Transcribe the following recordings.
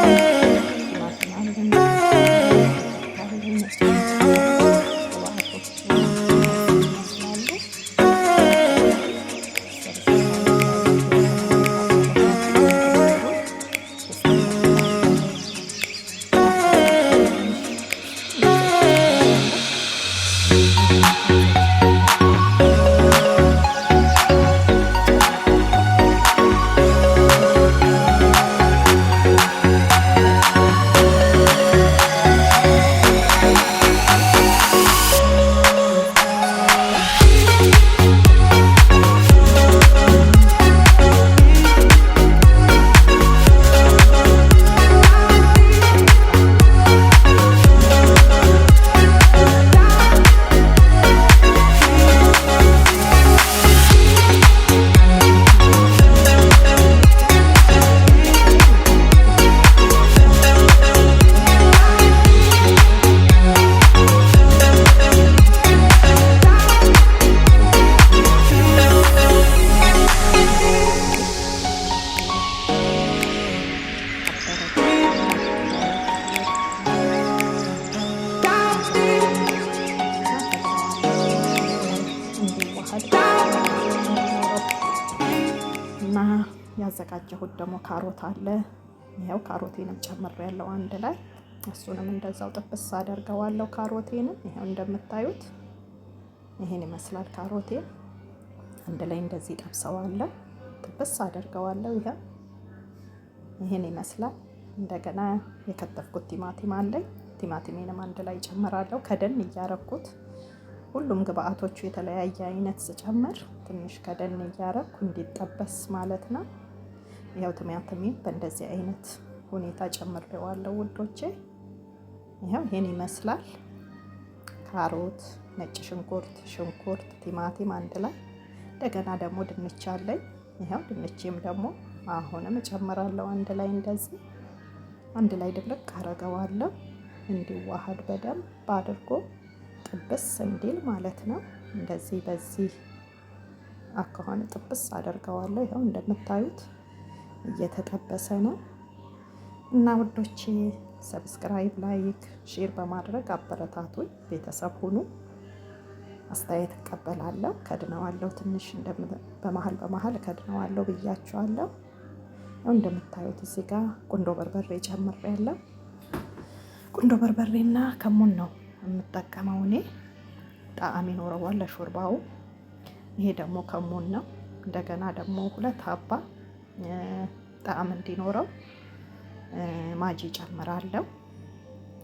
ቲማቲም አለኝ፣ ሽንኩርት አለኝ፣ ነጭ ግብአቶች እነዚህ ይመስላሉ። ሰብስክራይብ ላይክ በማድረግ አበረታቱኝ። ሞክሩት። አመሰግናለሁ። ትንሽ ዘይት ጨምሬያለሁ። እንደምታዩት ጨምሬያለሁ። እንፈለፍለዋለን። አበረታቱኝ። ላይክ እና ፈጨዋለሁ አንድ ላይ እንዲዋሃድ ቅባትነት እንዲኖረው እና ያዘጋጀሁት ደግሞ ካሮት አለ። ይኸው ካሮቴንም ጨምሬያለሁ አንድ ላይ። እሱንም እንደዛው ጥብስ አደርገዋለሁ። ካሮቴንም ይኸው እንደምታዩት ይሄን ይመስላል። ካሮቴን አንድ ላይ እንደዚህ ጠብሰዋለሁ፣ ጥብስ አደርገዋለሁ። ይሄን ይመስላል። እንደገና የከተፍኩት ቲማቲም አለኝ። ቲማቲሜንም አንድ ላይ ጨምራለሁ። ከደን እያረኩት ሁሉም ግብአቶቹ የተለያየ አይነት ስጨምር ትንሽ ከደን እያረኩ እንዲጠበስ ማለት ነው። ይኸው ቲማቲሜን በእንደዚህ አይነት ሁኔታ ጨምሬዋለሁ ውዶቼ። ይኸው ይሄን ይመስላል። ካሮት፣ ነጭ ሽንኩርት፣ ቲማቲም አንድ ላይ። እንደገና ደግሞ ድንች አለኝ። ይኸው ድንቼም ደግሞ አሁንም እጨምራለሁ አንድ ላይ እንደዚህ አንድ ላይ ድብልቅ አረገዋለሁ እንዲዋሃድ በደንብ አድርጎ ጥብስ እንዲል ማለት ነው። እንደዚህ በዚህ አካሆነ ጥብስ አደርገዋለሁ። ይኸው እንደምታዩት እየተጠበሰ ነው እና ውዶቼ ሰብስክራይብ፣ ላይክ፣ ሼር በማድረግ አበረታቱኝ። ቤተሰብ ሁኑ። አስተያየት እቀበላለሁ። ከድነዋለሁ ትንሽ በመሀል ከድነዋለሁ ብያችኋለሁ። እንደምታዩት እዚህ ጋር ቁንዶ በርበሬ ጨምሬያለሁ። ቁንዶ በርበሬና ከሙን ነው የምጠቀመው እኔ። ጣዕም ይኖረዋል ለሾርባው። ይሄ ደግሞ ከሙን ነው። እንደገና ደግሞ 2 ሀባ ጣዕም እንዲኖረው ማጂ ጨምራለሁ።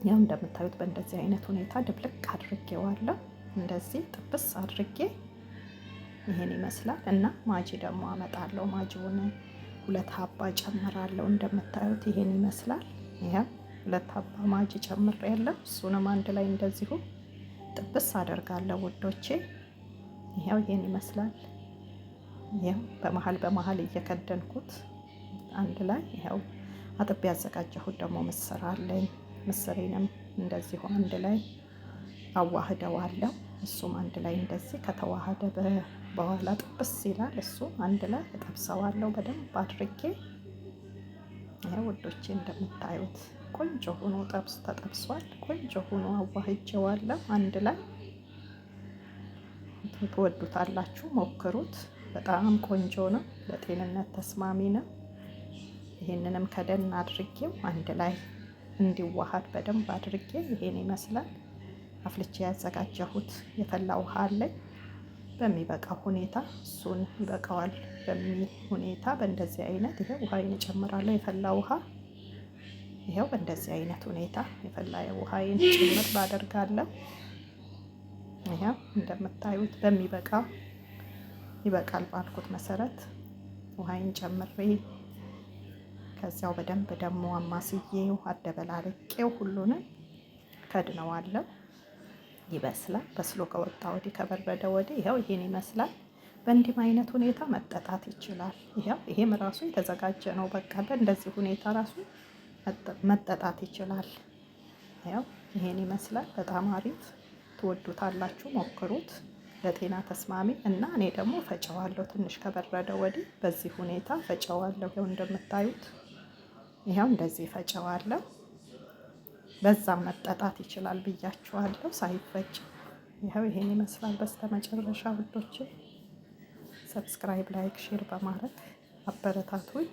ያው እንደምታዩት በእንደዚህ አይነት ሁኔታ ድብልቅ አድርጌዋለሁ። እንደዚህ ጥብስ አድርጌ ይሄን ይመስላል እና ማጂ ደግሞ አመጣለሁ። ማጂውን 2 ሀባ ጨምራለሁ። እንደምታዩት ይሄን ይመስላል። ይሄው 2 ሀባ ማጂ ጨምሬያለሁ። እሱንም አንድ ላይ እንደዚሁ ጥብስ አደርጋለሁ ውዶቼ። ይሄው ይሄን ይመስላል። ይሄው በመሀል እየከደንኩት አንድ ላይ ይሄው አጥቤ ያዘጋጀሁት ደግሞ ምስር አለኝ። ምስሬንም እንደዚሁ አንድ ላይ አዋህደዋለሁ። እሱም አንድ ላይ እንደዚህ ከተዋሃደ በኋላ ጥብስ ይላል። እሱ አንድ ላይ እጠብሰዋለሁ በደንብ አድርጌ። ይሄ ውዶቼ እንደምታዩት ቆንጆ ሆኖ ተጠብሷል። ቆንጆ ሆኖ አዋህጀዋለሁ አንድ ላይ። ትወዱታላችሁ፣ ሞክሩት። በጣም ቆንጆ ነው፣ ለጤንነት ተስማሚ ነው። ይሄንንም ከደን አድርጌው አንድ ላይ እንዲዋሃድ በደንብ አድርጌ ይሄን ይመስላል። አፍልቼ ያዘጋጀሁት የፈላ ውሃ አለኝ በሚበቃው ሁኔታ። እሱን ይበቃዋል በሚል ሁኔታ በእንደዚህ አይነት ይሄ ውሃዬን እጨምራለሁ። የፈላ ውሃ ይሄው በእንደዚህ አይነት ሁኔታ የፈላ ውሃዬን ጭምር ባደርጋለሁ። ይሄው እንደምታዩት በሚበቃው ይበቃል ባልኩት መሰረት ውሃዬን ጨምሬ ከዚያው በደንብ ደግሞ አማስዬው አደበላልቄው ሁሉንም ከድነዋለሁ። ይበስላል። በስሎ ከወጣ ወዲህ ከበረደ ወዲህ ይሄው ይሄን ይመስላል። በእንዲህ አይነት ሁኔታ መጠጣት ይችላል። ይሄም ራሱ የተዘጋጀ ነው። በቃ በእንደዚህ ሁኔታ ራሱ መጠጣት ይችላል። ይሄው ይሄን ይመስላል። በጣም አሪፍ፣ ትወዱታላችሁ፣ ሞክሩት። ለጤና ተስማሚ እና እኔ ደግሞ ፈጨዋለሁ። ትንሽ ከበረደ ወዲህ በዚህ ሁኔታ ፈጨዋለሁ። ይኸው እንደምታዩት ይኸው እንደዚህ ፈጨዋለሁ። በዛም መጠጣት ይችላል ብያችኋለሁ፣ ሳይፈጭ ይኸው ይሄን ይመስላል። በስተመጨረሻ ውዶቼ ሰብስክራይብ፣ ላይክ፣ ሼር በማድረግ አበረታቱኝ።